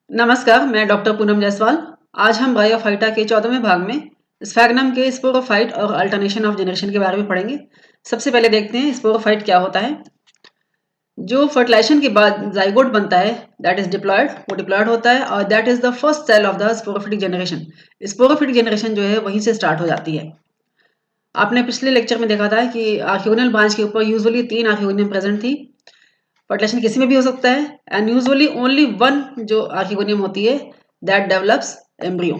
नमस्कार, मैं डॉक्टर पूनम जायसवाल। आज हम ब्रायोफाइटा के 14वें भाग में स्फैग्नम के स्पोरोफाइट और अल्टरनेशन ऑफ जनरेशन के बारे में पढ़ेंगे। सबसे पहले देखते हैं स्पोरोफाइट क्या होता है। जो फर्टिलाइजेशन के बाद जाइगोट बनता है दैट इज डिप्लॉयड, वो डिप्लॉयड होता है और that is the first cell of the sporophytic generation. Sporophytic generation जो है वहीं से स्टार्ट हो जाती है। आपने पिछले लेक्चर में देखा था कि आर्कियोनियल ब्रांच के ऊपर यूजुअली 3 आर्कियोनियम प्रेजेंट थी। फर्टिलाइजेशन किसी में भी हो सकता है एंड यूजुअली ओनली वन जो आर्किगोनियम होती है दैट डेवलप्स एम्ब्रियो।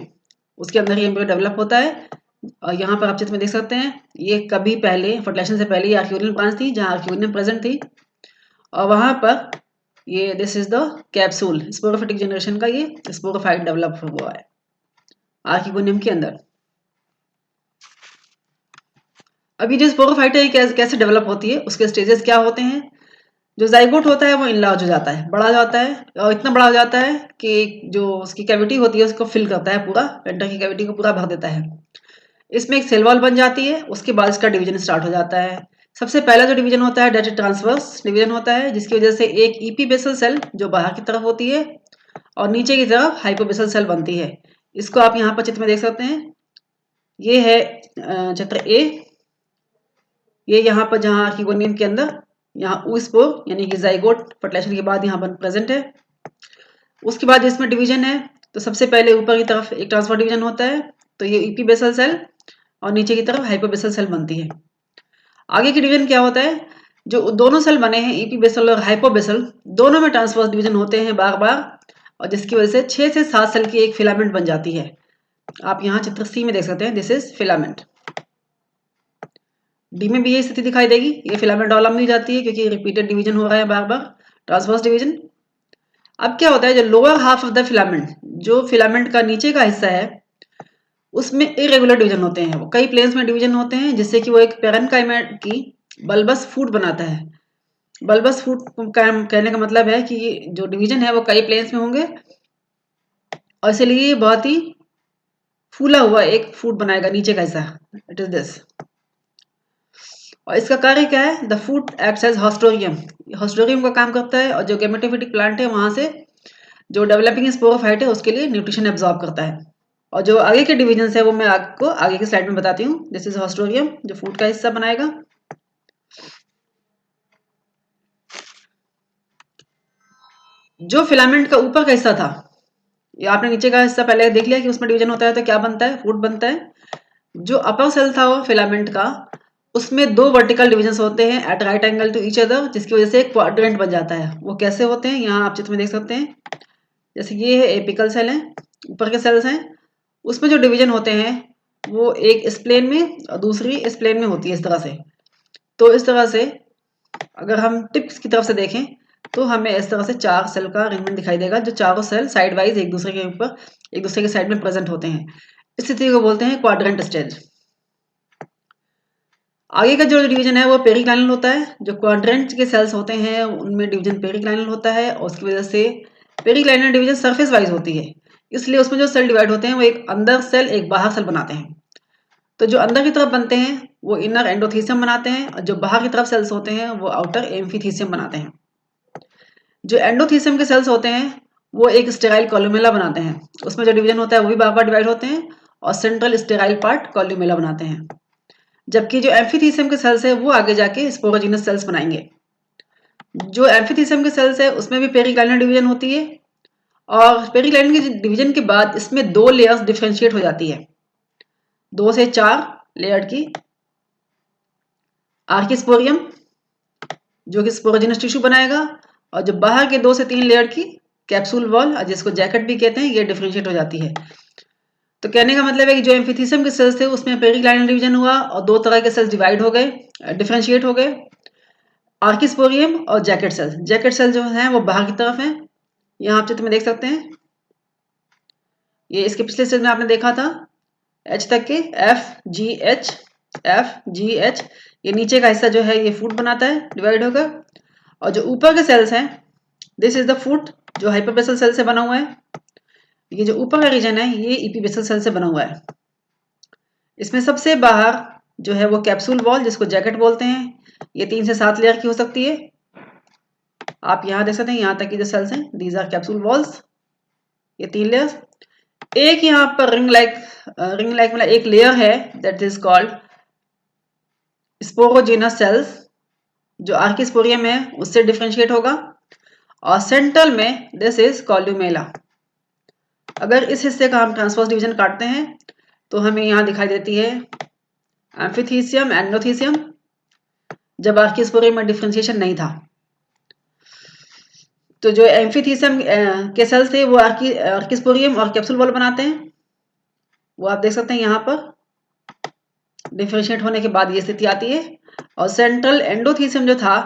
उसके अंदर ही एम्ब्रियो डेवलप होता है। और यहाँ पर आप चित्र में देख सकते हैं ये कभी पहले फर्टिलाइजेशन से पहले आर्किगोनियल ब्रांच थी जहाँ आर्किगोनियम प्रेजेंट थी और वहाँ पर ये this is the capsule sporophytic generation का ये स्पोरोफाइट डेवलप हुआ है आर्किगोनियम के अंदर। अभी जो स्पोरोफाइट है कैसे डेवलप होती है, उसके स्टेजेस क्या होते हैं। जो जाइगोट होता है वो इनलार्ज हो जाता है, बड़ा हो जाता है और इतना बड़ा हो जाता है कि जो उसकी कैविटी होती है उसको फिल करता है, पूरा पेंटा की कैविटी को पूरा भर देता है। इसमें एक सेल वॉल बन जाती है, उसके बाद इसका डिवीजन स्टार्ट हो जाता है। सबसे पहला जो डिवीजन होता है डेट ट्रांसवर्स डिवीजन होता है, जिसकी वजह से एक ईपी बेसल सेल जो बाहर की तरफ होती है और नीचे की तरफ हाइपोबेसल सेल बनती है। इसको आप यहाँ पर चित्र में देख सकते हैं। ये है चित्र ए। ये यहाँ पर जहाँ आर्किगोनियम के अंदर यहाँ ऊस्पोर यानी कि जाइगोट फर्टिलाइजेशन के बाद यहाँ पर प्रेजेंट है। उसके बाद इसमें डिवीजन है, तो सबसे पहले ऊपर की तरफ एक ट्रांसफर डिवीजन होता है, तो ये ईपी बेसल सेल और नीचे की तरफ हाइपोबेसल सेल बनती है। आगे की डिवीजन क्या होता है, जो दोनों सेल बने हैं ईपी बेसल और हाइपोबेसल, दोनों में ट्रांसफर डिवीजन होते हैं बार बार और जिसकी वजह से 6 से 7 सेल की एक फिलामेंट बन जाती है। आप यहाँ चित्र सी में देख सकते हैं, दिस इज फिलामेंट। डी में भी यही स्थिति दिखाई देगी, ये फिलामेंट डॉलम में जाती है क्योंकि रिपीटेड डिवीजन हो रहा है बार बार ट्रांसवर्स डिवीजन। अब क्या होता है, जो lower half of the filament, जो फिलामेंट का नीचे का हिस्सा है उसमें इरेगुलर डिवीजन होते हैं, वो कई प्लेन्स में डिवीजन होते हैं, जिससे कि वो एक पैरेन्काइमा की बल्बस फूट बनाता है। बल्बस फूट कहने का मतलब है कि जो डिवीजन है वो कई प्लेन्स में होंगे और इसलिए बहुत ही फूला हुआ एक फूट बनाएगा नीचे का हिस्सा। It is this. और इसका कार्य क्या है, the foot acts as haustorium, haustorium का काम करता है और जो गेमेटोफिटिक प्लांट है वहां से जो डेवलपिंग स्पोरोफाइट है उसके लिए न्यूट्रिशन एब्जॉर्ब करता है। और जो आगे के डिविजन है वो मैं आपको आगे की स्लाइड में बताती हूँ। दिस इज हॉस्टोरियम जो फूड का हिस्सा बनाएगा। जो फिलामेंट का ऊपर का हिस्सा था, ये आपने नीचे का हिस्सा पहले देख लिया कि उसमें डिवीजन होता है तो क्या बनता है, फूड बनता है। जो अपर सेल था वो फिलामेंट का, उसमें 2 वर्टिकल डिविजन्स होते हैं at right angle to each other, जिसकी वजह से एक क्वाड्रेंट बन जाता है। वो कैसे होते हैं यहाँ आप चित्र में देख सकते हैं। जैसे ये है एपिकल सेल है, ऊपर के सेल्स हैं, उसमें जो डिवीजन होते हैं वो एक इस प्लेन में और दूसरी इस प्लेन में होती है इस तरह से। तो इस तरह से अगर हम टिप्स की तरफ से देखें तो हमें इस तरह से 4 सेल का अरेंजमेंट दिखाई देगा, जो चारों सेल साइड वाइज एक दूसरे के ऊपर एक दूसरे के साइड में प्रेजेंट होते हैं। इस स्थिति को बोलते हैं क्वाड्रेंट स्टेज। आगे का जो डिवीजन है वो पेरिक्लाइनल होता है। जो क्वाड्रेंट के सेल्स होते हैं उनमें डिवीजन पेरिक्लाइनल होता है और उसकी वजह से पेरिक्लाइनल डिवीजन सरफेस वाइज होती है, इसलिए उसमें जो सेल डिवाइड होते हैं वो एक अंदर सेल एक बाहर सेल बनाते हैं। तो जो अंदर की तरफ बनते हैं वो इनर एंडोथीसियम बनाते हैं और जो बाहर की तरफ सेल्स होते हैं वो आउटर एम्फीथीसियम बनाते हैं। जो एंडोथीसियम के सेल्स होते हैं वो एक स्टेराइल कॉल्यूमेला बनाते हैं, उसमें जो डिवीजन होता है वो भी बार बार डिवाइड होते हैं और सेंट्रल स्टेराइल पार्ट कॉल्यूमेला बनाते हैं। जबकि जो एम्फीथीसियम के सेल्स है वो आगे जाके स्पोरोजिनस सेल्स बनाएंगे। जो एम्फीथीसियम के सेल्स है उसमें भी पेरिक्लाइनल डिवीजन होती है और पेरिक्लाइनल के डिवीजन के बाद इसमें 2 लेयर्स डिफरेंशिएट हो जाती है, 2 से 4 लेयर की आर्किस्पोरियम जो कि स्पोरोजिनस टिश्यू बनाएगा और जो बाहर के 2 से 3 लेयर की कैप्सूल वॉल जिसको जैकेट भी कहते हैं ये डिफरेंशिएट हो जाती है। तो कहने का मतलब है कि जो एम्फीथीसियम के सेल्स थे उसमें पेरिक्लाइनल डिवीजन हुआ और 2 तरह के सेल्स डिवाइड हो गए, डिफरेंशिएट हो गए, आर्किस्पोरियम और जैकेट सेल। जैकेट सेल जो है वो बाहर की तरफ है, यहाँ आप चित्र में देख सकते हैं। ये इसके पिछले स्टेज में आपने देखा था एच तक के एफ जी एच, ये नीचे का हिस्सा जो है ये फूट बनाता है डिवाइड होकर और जो ऊपर के सेल्स हैं दिस इज द फूट जो हाइपोबेसल सेल से बना हुआ है। ये जो ऊपर का रीजन है ये इपीबेसल सेल से बना हुआ है। इसमें सबसे बाहर जो है वो कैप्सूल वॉल जिसको जैकेट बोलते हैं, ये 3 से 7 लेयर की हो सकती है। आप यहाँ देख सकते हैं यहाँ तक की जो सेल्स हैं दीज आर कैप्सूल वॉल्स। ये 3 लेयर्स। एक यहाँ पर रिंग लाइक मतलब एक लेयर है that is called sporogenous sales, जो आर्किस्पोरियम है उससे डिफ्रेंशिएट होगा। और सेंट्रल में दिस इज कॉल्यूमेला। अगर इस हिस्से का हम ट्रांसवर्स डिवीजन काटते हैं तो हमें यहाँ दिखाई देती है एम्फिथीसियम, एंडोथीसियम, जब आर्किस्पोरियम में डिफ्रेंशिएशन नहीं था। तो जो एम्फिथीसियम के सेल्स थे वो आर्किस्पोरियम और कैप्सूल वॉल बनाते हैं, वो आप देख सकते हैं यहाँ पर डिफ्रेंशिएट होने के बाद ये स्थिति आती है। और सेंट्रल एंडोथीसियम जो था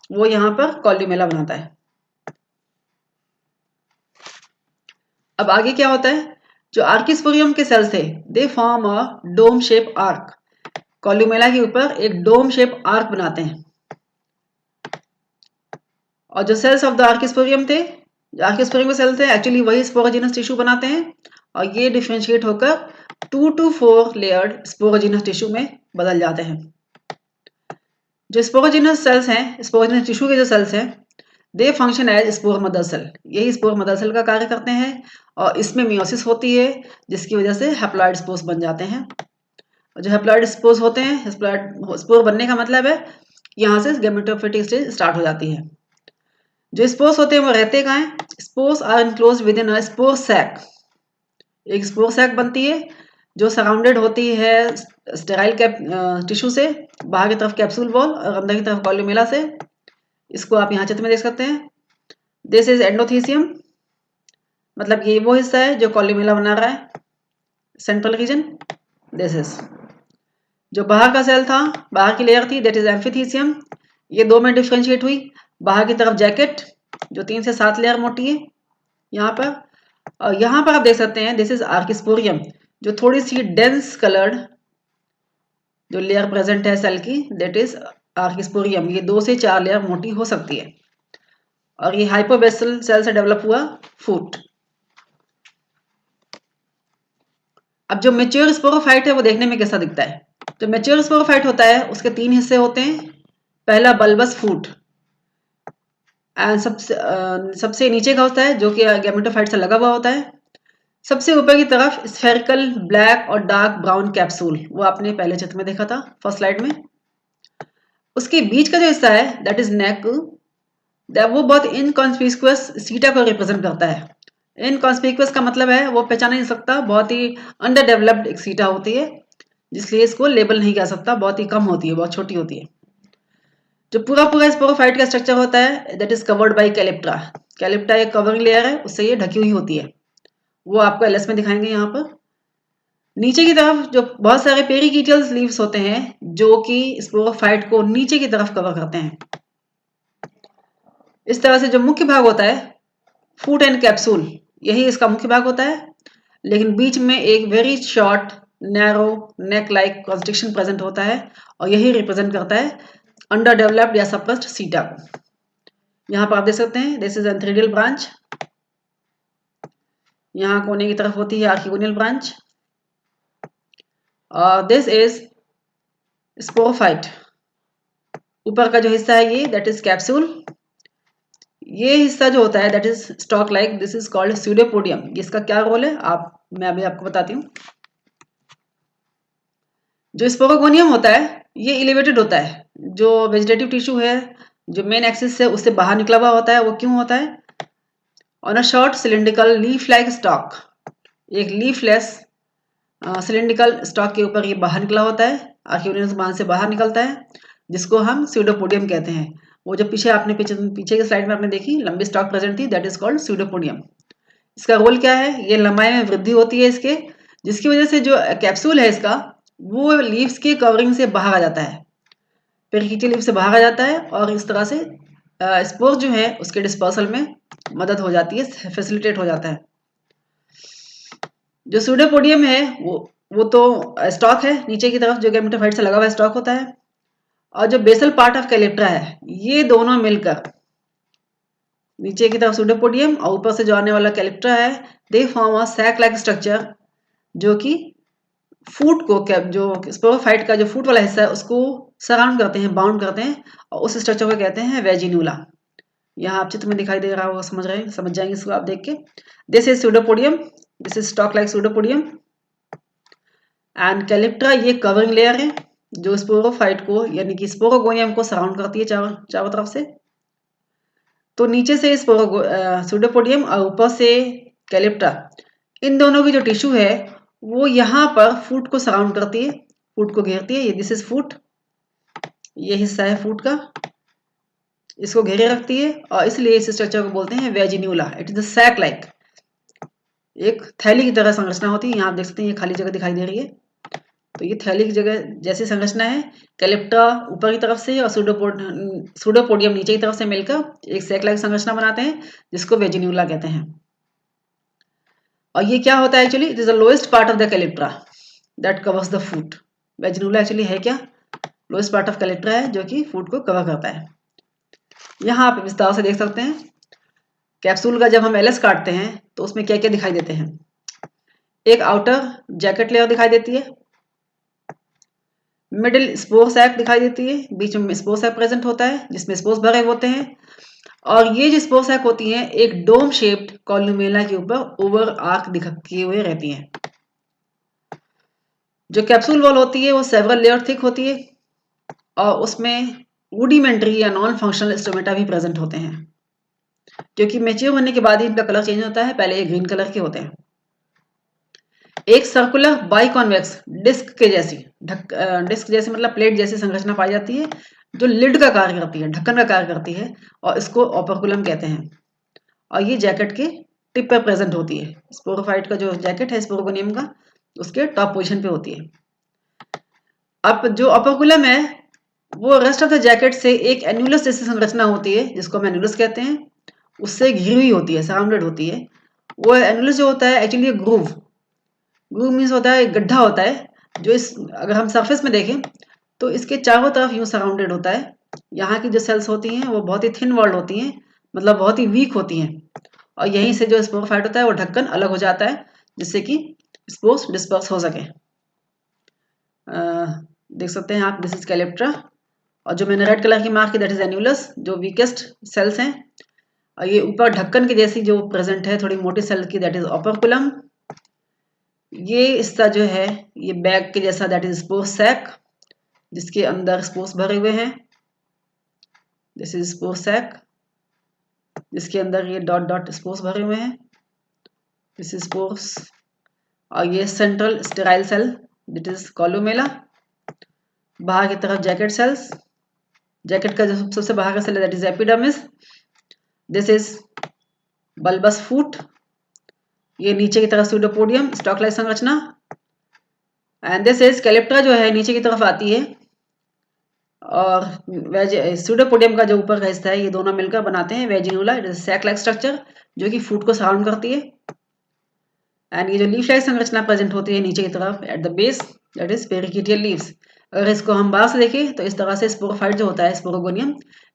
वो यहाँ पर कॉल्यूमेला बनाता है। अब आगे क्या होता है, जो आर्किस्पोरियम के सेल्स थे they form a dome shape arch, columella के ऊपर एक डोम शेप आर्क बनाते हैं। और जो सेल्स ऑफ द आर्किस्पोरियम थे, जो आर्किस्पोरियम के सेल्स थे एक्चुअली वही स्पोरोजिनस टिश्यू बनाते हैं और ये डिफ्रेंशिएट होकर 2 to 4 लेयर्ड स्पोरोजिनस टिश्यू में बदल जाते हैं। जो स्पोरोजिनस सेल्स हैं, स्पोरोजिनस टिश्यू के जो सेल्स हैं, they function as spore mother cell, यही स्पोर मदर सेल का कार्य करते हैं और इसमें मियोसिस होती है जिसकी वजह से हैप्लॉइड स्पोर्स बन जाते हैं। जो हैप्लॉइड स्पोर्स होते हैं, हैप्लॉइड स्पोर बनने का मतलब है यहाँ से गैमेटोफिटिक स्टेज स्टार्ट हो जाती है। जो स्पोर्स होते हैं वो रहते कहाँ हैं, spores are enclosed within a spore sac, एक स्पोर सैक बनती है जो सराउंडेड होती है स्टेराइल टिश्यू से, बाहर की तरफ कैप्सूल वॉल और अंदर की तरफ कॉल्यूमेला से। इसको आप यहाँ चित्र में देख सकते हैं। दिस इज एंडोथीसियम, मतलब ये वो हिस्सा है जो कॉल्यूमेला बना रहा है, सेंट्रल रीजन। दिस इज जो बाहर का सेल था, बाहर की लेयर थी, दैट इज एम्फिथीसियम, ये 2 में डिफ्रेंशिएट हुई। बाहर की तरफ जैकेट जो 3 से 7 लेयर मोटी है यहाँ पर। और यहाँ पर आप देख सकते हैं दिस इज आर्किस्पोरियम, जो थोड़ी सी डेंस कलर्ड जो लेयर प्रेजेंट है सेल की, दैट इज आर्किस्पोरियम। ये 2 से 4 लेयर मोटी हो सकती है और ये हाइपोबेसल सेल से डेवलप हुआ फूट। अब जो मेच्योर स्पोरोफाइट है वो देखने में कैसा दिखता है। जो मेच्योर स्पोरोफाइट होता है उसके 3 हिस्से होते हैं। पहला बल्बस फूट, सबसे नीचे का होता है जो कि गैमेटोफाइट से लगा हुआ होता है। सबसे ऊपर की तरफ स्फेरिकल ब्लैक और डार्क ब्राउन कैप्सूल, वो आपने पहले चित्र में देखा था फर्स्ट स्लाइड में। उसके बीच का जो हिस्सा है दैट इज नेक, वो बहुत इनकॉन्स्पिकुअस सीटा को रिप्रेजेंट करता है। इनकॉन्स्पिकुअस का मतलब है वो पहचाना नहीं सकता, बहुत ही अंडर डेवलप्ड एक सीटा होती है, जिसलिए इसको लेबल नहीं कर सकता, बहुत ही कम होती है, बहुत छोटी होती है। जो पूरा स्पोरोफाइट का स्ट्रक्चर होता है दैट इज कवर्ड बाय कैलिप्टा। कैलिप्टा एक कवरिंग लेयर है, उससे ये ढकी हुई होती है, वो आपको एलएस में दिखाएंगे। यहाँ पर नीचे की तरफ जो बहुत सारे पेरिकिटियल लीव्स होते हैं जो कि स्पोरोफाइट को नीचे की तरफ कवर करते हैं। इस तरह से जो मुख्य भाग होता है फूट एंड कैप्सूल, यही इसका मुख्य भाग होता है, लेकिन बीच में एक वेरी शॉर्ट नैरो नेक लाइक कंस्ट्रक्शन प्रेजेंट होता है और यही रिप्रेजेंट करता है अंडर डेवलप्ड या सप्रेस्ड सीटा को। यहाँ पर आप देख सकते हैं दिस इज एंथ्रेडियल ब्रांच, यहाँ कोने की तरफ होती है आर्किगोनियल ब्रांच, और दिस इज स्पोरोफाइट। ऊपर का जो हिस्सा है ये दैट इज कैप्सूल, ये हिस्सा जो होता है that is stalk like, this is called pseudopodium. इसका क्या रोल है मैं अभी आपको बताती हूँ। जो स्पोरोगोनियम होता है ये इलेवेटेड होता है, जो वेजिटेटिव टिश्यू है जो मेन एक्सिस से उससे बाहर निकला हुआ होता है। वो क्यों होता है, on a short cylindrical leaf like stock, एक लीफलेस सिलिंड्रिकल स्टॉक के ऊपर ये बाहर निकला होता है, आर्किगोनियल बांध से बाहर निकलता है, जिसको हम स्यूडोपोडियम कहते हैं। वो जो पीछे के स्लाइड में आपने देखी लंबी स्टॉक प्रेजेंट थी, दैट इज कॉल्ड स्यूडोपोडियम। इसका रोल क्या है, ये लंबाई में वृद्धि होती है इसके, जिसकी वजह से जो कैप्सूल है इसका वो लीव्स की कवरिंग से बाहर आ जाता है, पेरिकिटियल लीफ से बाहर आ जाता है, और इस तरह से स्पोर जो है उसके डिस्पर्सल में मदद हो जाती है, फैसिलिटेट हो जाता है। जो स्यूडोपोडियम है वो तो स्टॉक है नीचे की तरफ जो गैमेटोफाइट से लगा हुआ स्टॉक होता है, और जो बेसल पार्ट ऑफ कैलिप्टा है ये दोनों मिलकर नीचे की तरफ स्यूडोपोडियम और ऊपर से जो आने वाला कैलिप्टा है, they form a sac like structure, जो कि फूट को जो स्पोरोफाइट का जो फूट वाला हिस्सा है उसको सराउंड करते हैं, बाउंड करते हैं, और उस स्ट्रक्चर को कहते हैं वेजिनुला। यहाँ आप चित्र में दिखाई दे रहा होगा, समझ जाएंगे इसको आप देख के। This is pseudopodium, this is stalk like pseudopodium and calyptra ये कवरिंग लेयर है जो स्पोरोफाइट को यानी कि स्पोरोगोनियम को सराउंड करती है चारों तरफ से। तो नीचे से सूडोपोडियम और ऊपर से कैलिप्ट्रा, इन दोनों की जो टिश्यू है वो यहाँ पर फूट को सराउंड करती है, फूट को घेरती है। ये दिस इज फूट, ये हिस्सा है फूट का, इसको घेरे रखती है और इसलिए इस स्ट्रक्चर को बोलते हैं vaginula. It is the sac like, एक थैली की तरह संरचना होती है। यहाँ आप देख सकते हैं ये खाली जगह दिखाई दे रही है, तो ये थैली की जगह जैसी संरचना है। कैलिप्ट्रा ऊपर की तरफ से और सूडोपोडियम नीचे की तरफ से मिलकर एक सैक लाइक संरचना बनाते हैं जिसको वेजिन्यूला कहते हैं। और ये क्या होता है actually, it is the lowest part of the calyptra that covers the foot. Vaginula actually है क्या, लोएस्ट पार्ट ऑफ कैलिप्ट्रा है जो कि फूट को कवर करता है। यहाँ आप विस्तार से देख सकते हैं कैप्सूल का जब हम एलएस काटते हैं तो उसमें क्या क्या दिखाई देते हैं। एक आउटर जैकेट लेयर दिखाई देती है, मिडिल स्पोर सैक दिखाई देती है, बीच में स्पोर सैक प्रेजेंट होता है जिसमें स्पोर्स भरे होते हैं। और ये जो स्पोर सैक होती हैं एक डोम शेप्ड कॉलुमेला के ऊपर ओवर आर्क किए हुए रहती हैं। जो कैप्सूल वॉल होती है वो सेवरल लेयर थिक होती है और उसमें रूडिमेंट्री या नॉन फंक्शनल स्टोमेटा भी प्रेजेंट होते हैं, क्योंकि मैच्योर होने के बाद ही इनका कलर चेंज होता है। पहले ये ग्रीन कलर के होते हैं। एक सर्कुलर बाइकॉन्वेक्स डिस्क के जैसी डिस्क जैसी मतलब प्लेट जैसी संरचना पाई जाती है जो लिड का कार्य करती है, ढक्कन का कार्य करती है, और इसको ओपर्कुलम कहते हैं। और ये जैकेट के टिप पर प्रेजेंट होती है। स्पोरोफाइट का जो जैकेट है स्पोरोगोनियम का, उसके टॉप पोजीशन पे होती है। अब जो ओपर्कुलम है वो रेस्ट ऑफ द जैकेट से एक एन्युलस जैसी संरचना होती है जिसको हम एन्युलस कहते हैं, उससे घिरी हुई होती है, सराउंडेड होती है। वो एन्युलस जो होता है एक्चुअली ग्रूव मीन्स होता है, गड्ढा होता है जो इस अगर हम सरफेस में देखें तो इसके चारों तरफ यूं सराउंडेड होता है। यहाँ की जो सेल्स होती हैं वो बहुत ही थिन वॉल्ड होती हैं, मतलब बहुत ही वीक होती हैं, और यहीं से जो स्पोरोफाइट होता है वो ढक्कन अलग हो जाता है जिससे कि स्पोर्स डिस्पर्स हो सके। देख सकते हैं आप, दिस इज कैलिप्ट्रा, और जो मैंने रेड कलर की मार्क की दैट इज एन्युलस, जो वीकेस्ट सेल्स हैं। और ये ऊपर ढक्कन के जैसी जो प्रेजेंट है थोड़ी मोटी सेल की दैट इज ओपर्कुलम। ये हिस्सा जो है ये बैग के जैसा दैट इज स्पोर सैक, जिसके अंदर स्पोर्स भरे हुए हैं। दिस इज स्पोर सैक जिसके अंदर ये डॉट डॉट स्पोर्स भरे हुए हैं। This is spores. और ये central sterile cell that is columella. बाहर की तरफ जैकेट सेल्स, जैकेट का जो सबसे बाहर का सेल है that is epidermis. This is bulbous foot, ये नीचे की तरफ सूडोपोडियम स्टॉक लाइक संरचना। एंड दिस इज कैलिप्ट्रा जो है नीचे की तरफ आती है, और सूडोपोडियम का जो ऊपर का हिस्सा है ये दोनों मिलकर बनाते हैं vaginula. It is sac like structure जो कि फूट को सराउंड करती है। एंड ये जो लीफ लाइक संरचना प्रेजेंट होती है नीचे की तरफ at the base that is perichaetial leaves. अगर इसको हम बाहर से देखें तो इस तरह से स्पोरोफाइट जो होता है स्पोरोगोनियम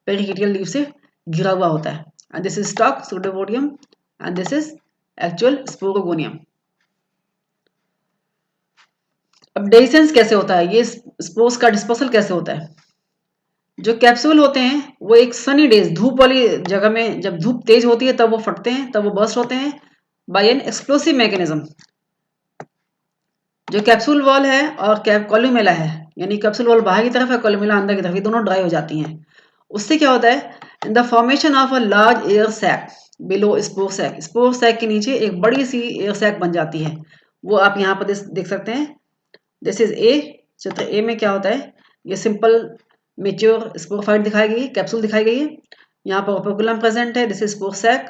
पेरिकिटियल लीव से घिरा हुआ होता है। And this is stock pseudopodium and this is actual sporogonium. अब डेhiscence कैसे होता है, ये स्पोर्स का डिस्पर्सल कैसे होता है। जो कैप्सूल होते हैं वो एक सनी डेज धूप वाली जगह में, जब धूप तेज होती है तब वो फटते हैं, तब वो बर्स्ट होते हैं बाय एन एक्सप्लोसिव मैकेनिज्म। जो कैप्सूल वॉल है और कॉलुमेला है, यानी कैप्सूल वॉल बाहर की तरफ है, कॉलुमेला अंदर की तरफ, ये दोनों ड्राई हो जाती हैं। उससे क्या होता है, in the formation of a large air sac below spore sac के नीचे एक बड़ी सी एयर सैक बन जाती है। वो आप यहाँ पर देख सकते हैं। दिस इज ए, चित्र ए में क्या होता है, ये सिंपल मेच्योर स्पोरोफाइट दिखाई गई, कैप्सूल दिखाई गई है। यहाँ पर ओपर्कुलम प्रेजेंट है, this is spore sac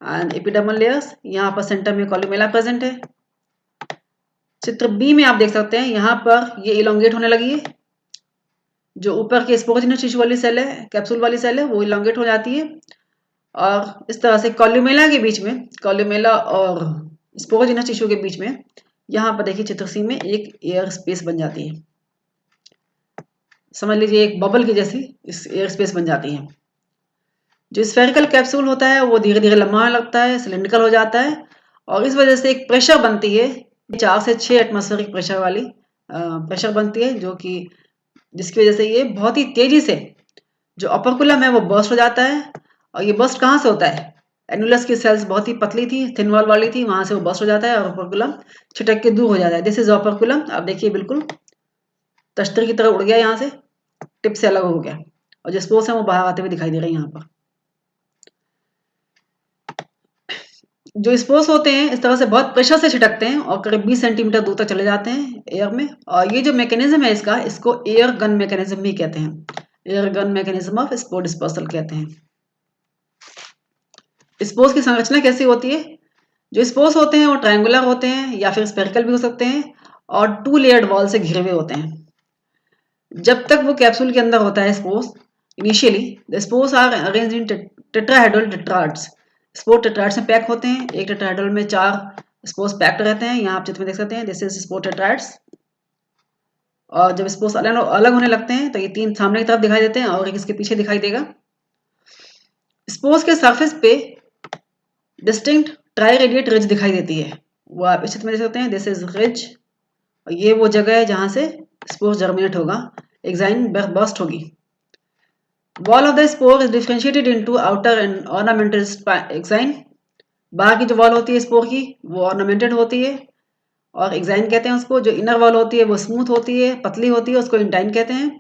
and epidermal layers. यहाँ पर सेंटर में कॉलुमेला प्रेजेंट है। चित्र बी में आप देख सकते हैं यहाँ पर ये इलोंगेट होने लगी है। जो ऊपर के स्पोरोजिनस टिश्यू वाली सेल है, कैप्सूल वाली सेल है, वो इलोंगेट हो जाती है, और इस तरह से कॉलुमेला के बीच में, कॉलुमेला और स्पोरोजिनस टिश्यू के बीच में, यहाँ पर देखिए चित्र सी में एक एयर स्पेस बन जाती है। समझ लीजिए एक बबल की जैसी इस एयर स्पेस बन जाती है। जो स्फेरिकल कैप्सूल होता है वो धीरे धीरे लंबा लगता है, सिलिंड्रिकल हो जाता है, और इस वजह से एक प्रेशर बनती है, 4 से 6 एटमॉस्फेरिक प्रेशर वाली प्रेशर बनती है, जो कि जिसकी वजह से ये बहुत ही तेजी से जो ओपर्कुलम है वो बर्स्ट हो जाता है, और ये बस्ट कहाँ से होता है? एनुलस की सेल्स बहुत ही पतली थी, थिन वॉल वाली थी, वहां से वो बस्ट हो जाता है और ओपर्कुलम छिटक के दूर हो जाता है। This is operculum. आप देखिए बिल्कुल तश्तर की तरह उड़ गया, यहाँ से टिप से अलग हो गया, और जो स्पोर्स है वो बाहर आते हुए दिखाई दे रहे हैं यहाँ पर। जो स्पोर्स होते हैं इस तरह से बहुत प्रेशर से छिटकते हैं और करीब 20 सेंटीमीटर दूर तक चले जाते हैं एयर में। और ये जो मैकेनिज्म है इसका, इसको एयर गन मैकेनिज्म भी कहते हैं। Air gun mechanism of spore dispersal कहते हैं। स्पोर्स की संरचना कैसी होती है? जो स्पोर्स होते हैं वो ट्रायंगुलर होते हैं या फिर स्पेरिकल भी हो सकते हैं और 2 लेयर्ड वॉल से घिरे हुए होते हैं। जब तक वो कैप्सूल के अंदर होता है spores, initially the spores are arranged in tetrahedral tetrads. Spore tetrads में पैक होते हैं। एक टेट्राहेड्रल में 4 स्पोर्स पैक्ड रहते हैं। यहाँ आप चित्र में देख सकते हैं, दिस इज स्पोर टेट्राड्स। और जब स्पोर्स अलग अलग होने लगते हैं तो ये 3 सामने की तरफ दिखाई देते हैं और एक इसके पीछे दिखाई देगा। स्पोर्स के सरफेस पे डिस्टिंक्ट ट्राई रेडिएट रिज दिखाई देती है, वो आप इस चित्र में देख सकते हैं, दिस इज रिज। और ये वो जगह है जहां से स्पोर जर्मिनेट होगा, एग्जाइन बर्स्ट होगी। Wall of the spore is differentiated into outer and ornamented exine. बाहर की जो वॉल होती है स्पोर की वो ऑर्नामेंटेड होती है और एग्जाइन कहते हैं उसको। जो इनर वॉल होती है वो स्मूथ होती है, पतली होती है, उसको इंटाइन कहते हैं।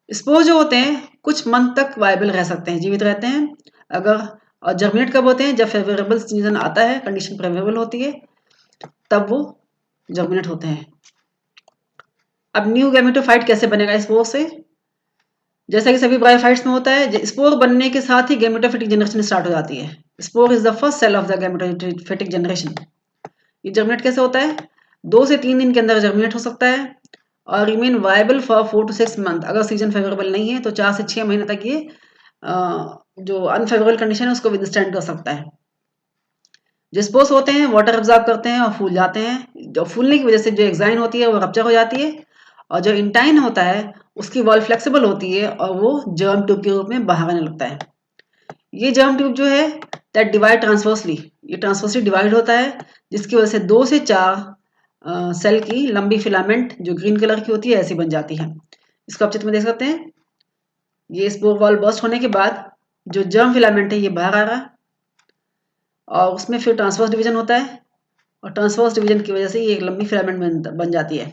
स्पोर जो होते हैं कुछ मंथ तक वायबल रह सकते हैं, जीवित रहते हैं अगर। और जर्मिनेट कब होते हैं? जब फेवरेबल सीजन आता है, कंडीशन फेवरेबल होती है, तब वो जर्मिनेट होते हैं। अब न्यू गैमेटोफाइट कैसे बनेगा स्पोर से? जैसा कि सभी ब्रायोफाइट्स में होता है, स्पोर बनने के साथ ही गैमेटोफिटिक जनरेशन स्टार्ट हो जाती है। Spore is the first cell of the gametophytic generation. ये जर्मिनेट कैसे होता है? 2 से 3 दिन के अंदर जर्मिनेट हो सकता है और remain viable for 4 to 6 month. अगर सीजन फेवरेबल नहीं है तो 4 से 6 महीने तक ये जो अनफेवरेबल कंडीशन है उसको विदस्टैंड कर सकता है। जो स्पोर्स होते हैं वाटर एब्जॉर्ब करते हैं और फूल जाते हैं। जो फूलने की वजह से जो एग्जाइन होती है वो रप्चर हो जाती है और जो इंटाइन होता है उसकी वॉल फ्लेक्सिबल होती है और वो जर्म ट्यूब के रूप में बाहर आने लगता है। ये जर्म ट्यूब जो है दैट डिवाइड ट्रांसवर्सली, ये ट्रांसवर्सली डिवाइड होता है, जिसकी वजह से 2 से 4 सेल की लंबी फिलामेंट जो ग्रीन कलर की होती है ऐसी बन जाती है। इसको आप चित्र में देख सकते हैं। ये स्पोर वॉल बर्स्ट होने के बाद जो जर्म फिलामेंट है ये बाहर आ रहा है और उसमें फिर ट्रांसवर्स डिवीजन होता है और ट्रांसवर्स डिवीजन की वजह से ये एक लंबी फिलामेंट बन जाती है।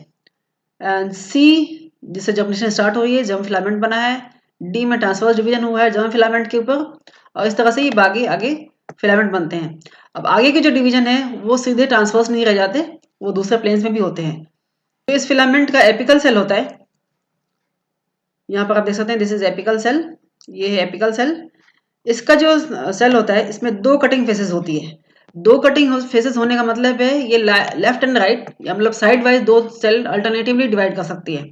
एंड सी जिससे जर्मिनेशन स्टार्ट हुई है, जर्म फिलामेंट बना है। डी में ट्रांसवर्स डिवीजन हुआ है जर्म फिलामेंट के ऊपर और इस तरह से ये आगे फिलामेंट बनते हैं। अब आगे के जो डिवीजन है वो सीधे ट्रांसवर्स नहीं रह जाते, वो दूसरे प्लेन्स में भी होते हैं। तो इस फिलामेंट का एपिकल सेल होता है, यहाँ पर आप देख सकते हैं, दिस इज एपिकल सेल। ये है एपिकल सेल। इसका जो सेल होता है इसमें 2 कटिंग फेसेस होती है। 2 कटिंग फेसेस होने का मतलब है ये लेफ्ट एंड राइट या मतलब side wise 2 cell alternatively divide कर सकती है।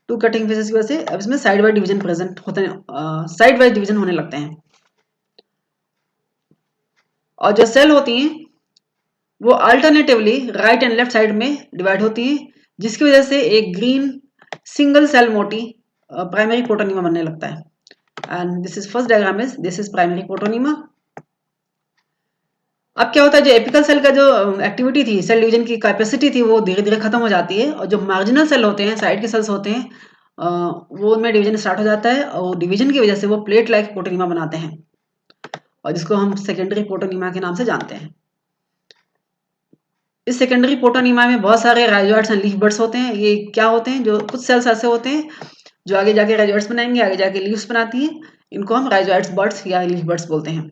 2 कटिंग फेसेस की वजह से अब इसमें साइड वाइज डिवीजन प्रेजेंट होते हैं, साइड वाइज डिवीजन होने लगते हैं। और जो सेल होती हैं वो alternatively right and left side में डिवाइड होती हैं, जिसकी वजह से एक ग्रीन सिंगल सेल मोटी प्राइमरी प्रोटोनिमा बनने लगता है। And this is first diagram is this is primary protonema. अब क्या होता है, जो एपिकल सेल का जो एक्टिविटी थी, सेल डिवीजन की कैपेसिटी थी, वो धीरे धीरे खत्म हो जाती है और जो मार्जिनल सेल होते हैं, साइड के सेल्स होते हैं, वो उनमें डिवीजन स्टार्ट हो जाता है और डिवीजन की वजह से वो प्लेट लाइक प्रोटोनिमा बनाते हैं और जिसको हम सेकेंडरी प्रोटोनिमा के नाम से जानते हैं। इस सेकेंडरी प्रोटोनिमा में बहुत सारे राइजोइड्स एंड लीफ बड्स होते हैं। ये क्या होते हैं? जो कुछ सेल्स ऐसे होते हैं जो आगे जाके राइजोइड्स बनाएंगे, आगे जाके लीव्स बनाती हैं, इनको हम राइजोइड्स बड्स या लीफ बड्स बोलते हैं।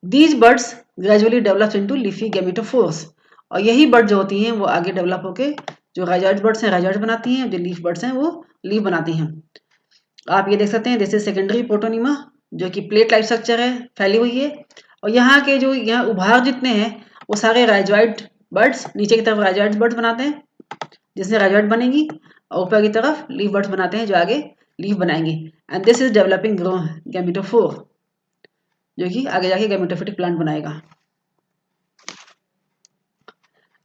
These buds gradually develop into leafy gametophores और यही बर्ड जो होती हैं वो आगे डेवलप होके जो राइजोइड बर्ड्स हैं राइजोइड बनाती हैं, जो लीफ बर्ड्स हैं वो लीफ बनाती हैं। आप ये देख सकते हैं, दिस इज सेकेंडरी प्रोटोनिमा जो कि प्लेट लाइक स्ट्रक्चर है, फैली हुई है और यहाँ के जो यहाँ उभार जितने हैं वो सारे राइजोइड बर्ड्स नीचे की तरफ राइजोइड बर्ड्स बनाते हैं, जिससे राइजोइड बनेगी और ऊपर की तरफ लीफ बर्ड्स बनाते हैं जो आगे लीफ बनाएंगे। एंड दिस इज डेवलपिंग गैमेटोफोर जो कि आगे जाके गैमेटोफिटिक प्लांट बनाएगा।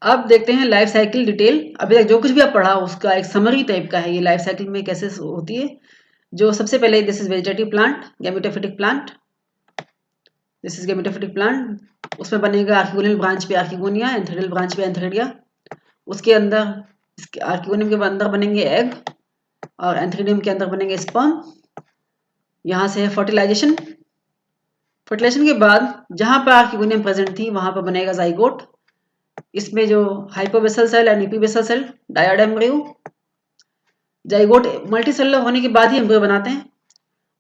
अब देखते हैं लाइफ साइकिल डिटेल। अभी तक जो कुछ भी आप पढ़ा उसका एक समरी टाइप का है, ये लाइफ साइकिल में कैसे होती है। जो सबसे पहले this is vegetative plant, gametophytic plant, this is gametophytic plant. उसमें बनेगा आर्किगोनियल ब्रांच पे आर्किगोनिया, एंथेरियल ब्रांच पे एंथेरिडिया। उसके अंदर आर्किगोनियम के अंदर बनेंगे एग और एंथेरिडियम के अंदर बनेंगे स्पर्म। यहाँ से है फर्टिलाइजेशन फर्टिलाइजेशन के बाद जहां पर आर्किगोनियम प्रेजेंट थी वहां पर बनेगा जाइगोट। इसमें जो hypobasal cell and epibasal cell, dyad embryo. Zygote multicellular होने के बाद ही एम्ब्रियो बनाते हैं।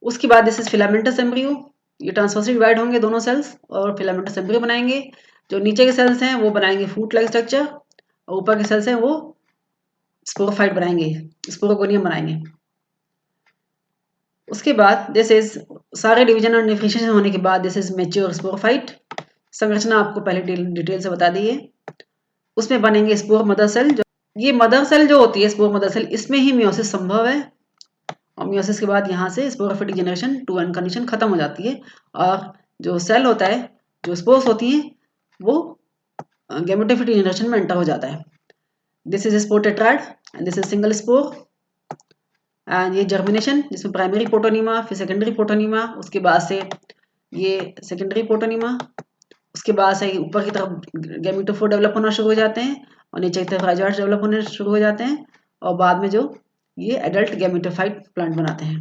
उसके बाद दिस इज फिलामेंटस एम्ब्रियो, ये ट्रांसवर्सली डिवाइड होंगे दोनों सेल्स और फिलामेंटस एम्ब्रियो बनाएंगे। जो नीचे के सेल्स हैं वो बनाएंगे फूट लाइक स्ट्रक्चर और ऊपर के सेल्स हैं वो स्पोरोफाइट बनाएंगे, स्पोरोगोनियम बनाएंगे। उसके बाद दिस इज सारे डिवीजन और डिफरेंशिएशन होने के बाद दिस इज मैच्योर स्पोरोफाइट। संरचना आपको पहले डिटेल से बता दी है। उसमें बनेंगे स्पोर मदर सेल। जो ये मदर सेल जो होती है स्पोर मदर सेल, इसमें ही मियोसिस संभव है और मियोसिस के बाद यहाँ से स्पोरोफिटिक जनरेशन 2n कंडीशन खत्म हो जाती है और जो सेल होता है, जो स्पोर्स होती हैं, वो गैमेटोफिटिक जनरेशन में एंटर हो जाता है। This is spore tetrad and this is single spore. And ये जर्मिनेशन जिसमें प्राइमरी पोटोनिमा, फिर सेकेंडरी पोटोनिमा, उसके बाद से ये सेकेंडरी पोटोनिमा, उसके बाद से ऊपर की तरफ गैमेटोफोर डेवलप होना शुरू हो जाते हैं और नीचे की तरफ राइजोइड्स डेवलप होने शुरू हो जाते हैं और बाद में जो ये एडल्ट गैमेटोफाइट प्लांट बनाते हैं।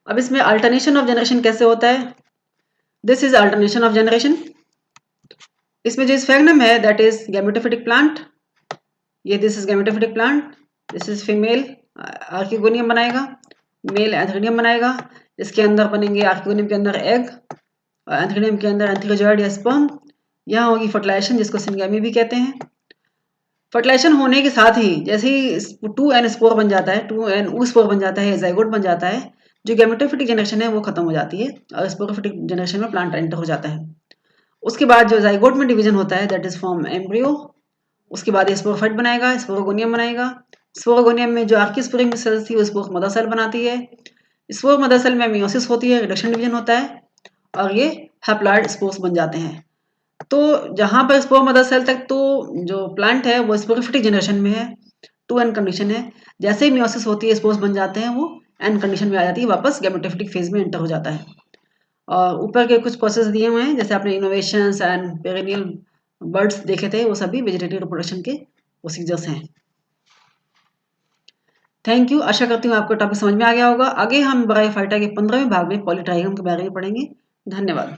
अब इसमें अल्टरनेशन ऑफ जनरेशन कैसे होता है? This is alternation of generation. इसमें जो स्फेग्नम है दैट इज गैमेटोफिटिक प्लांट। ये this is gametophytic plant, this is female archegonium बनाएगा, मेल एंथ्रेडियम बनाएगा। इसके अंदर बनेंगे आर्किगोनियम के अंदर एग और एंथ्रेडियम के अंदर एंथ्रोजॉइड या स्पर्म। यहाँ होगी फर्टिलाइजेशन जिसको सिंगेमी भी कहते हैं। फर्टिलाइजेशन होने के साथ ही जैसे ही 2n स्पोर बन जाता है, 2n ऊ स्पोर बन जाता है, जाइगोट बन जाता है, जो गैमेटोफिटिक जनरेशन है वो खत्म हो जाती है और स्पोरोफिटिक जनरेशन में प्लांट एंटर हो जाता है। उसके बाद जो जाइगोट में डिवीजन होता है दैट इज फॉर्म एम्ब्रियो। उसके बाद ये स्पोरोफाइट बनाएगा, स्पोरोगोनियम बनाएगा। स्पोरोगोनियम में जो आर्किस्पोरिंग सेल थी वो स्पोर मदर सेल बनाती है। स्पोर मदर सेल में मियोसिस होती है, रिडक्शन डिवीजन होता है और ये हैप्लॉइड स्पोर्स बन जाते हैं। तो जहां पर स्पोर मदर सेल तक तो जो प्लांट है वो स्पोरोफिटिक जनरेशन में है, 2n कंडीशन है। जैसे ही मियोसिस होती है स्पोर्स बन जाते हैं, वो n कंडीशन में आ जाती है, वापस गैमेटोफिटिक फेज में एंटर हो जाता है। और ऊपर के कुछ प्रोसेस दिए हुए हैं जैसे आपने इनोवेशंस एंड पेरेनियल बर्ड्स देखे थे, वो सभी वेजिटेटिव रिप्रोडक्शन के प्रोसीजर्स हैं। थैंक यू, आशा करती हूँ आपको टॉपिक समझ में आ गया होगा। आगे हम ब्रायोफाइटा के 15वें भाग में पॉलीट्राइगम के बारे में पढ़ेंगे। धन्यवाद।